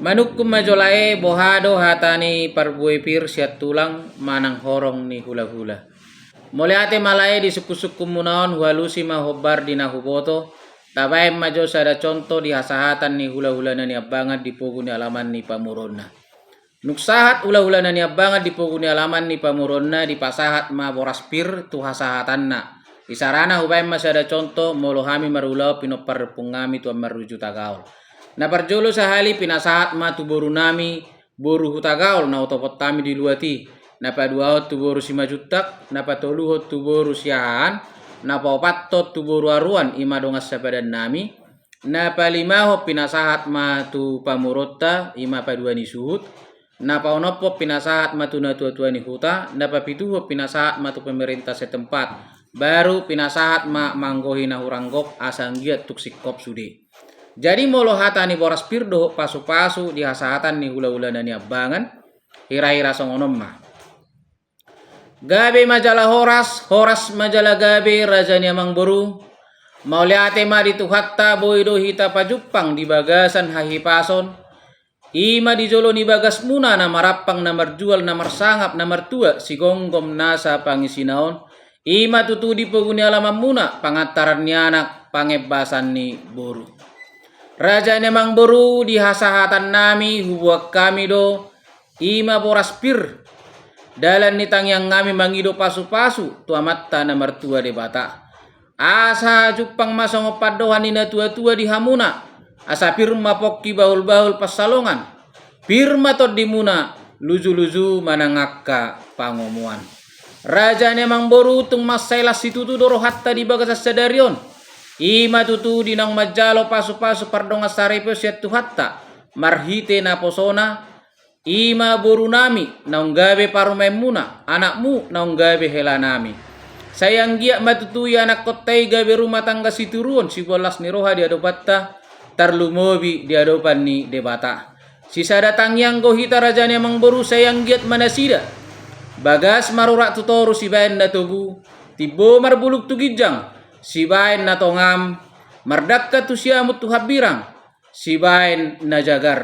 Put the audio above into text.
Manukum majolae bohado hatani parbuepir siat tulang manang horong ni hula-hula. Moleate malae di suku-suku munaon hualusi mahobar di nahuboto. Tabae majo sada contoh di hasahatan ni hula-hula na ni abangan di pogu ni alaman ni pamuronna. Nuksahat hula-hula na ni abangan di pogu ni alaman ni pamuronna di pasahat ma boraspir tu hasahatan na. Di sarana hubay masada contoh molohami marulaw pinopar pungami tu maruju tagaol. Na parjolo sa hali pinasahat ma tu boru nami boru hutagaol na utopot tami di luati. Na paduahot tu boru 5 jutak, na patoluhot tu boru siyahan, na paupatot tu boru aruan ima dongas sa padan nami. Na palimaho pinasahat ma tu pamurota ima paduan ni suhut. Na paunopo pinasahat ma tu natua-tua ni huta. Na papituho pinasahat ma tu pemerintah setempat. Baru pinasahat ma manggohi na huranggok asang giat tuksikop sude. Jadi molo hata ni boras pirdo pasu-pasu di hasahatan ni hula-hula na ni abangan. Hira-hira songonom ma. Gabe majalah horas majalah gabe raja ni amang boru. Mauliate ma dituhatta boido hita pajupang di bagasan hahipason. Ima di jolo ni bagas muna na marapang na marjual na marsangap na martua si gonggom nasa pangisinaon. Ima tutu di poguni alaman muna pangataran ni anak pangebasan ni boru. Raja ni amang boru di hasahatan nami hubuak kami do. Ima boras pir. Dalan ni tangyang ngami mangido pasu-pasu tuamatta na martua de bata. Asa jupang masong padohan ni na tua-tua di hamuna. Asa pirma pokki bahul-bahul pasalongan. Pirma tot di muna luju-luju manangakka pangomuan. Raja ni amang boru tung masailas situtu doro hatta di bagas sadarion. Ima tutu di nang majalo pasu-pasu pardonga sarepe siat tu hatta. Marhite na posona. Ima boru nami naung gabe parumay muna, anakmu naung gabe hela nami. Sayang giak matutuy anak kotay gabe rumah tangga situruon si bolas ni roha di adopatta, tarlumobi di adopan ni debata. Sisa datang yang gohita raja ni amang boru sayang giat manasida. Bagas marurak tutoru si bayan na togu, tibo marbuluk tu gijang, si bayan na tongam, mardakka tu siamut tu habirang, si bayan na jagar.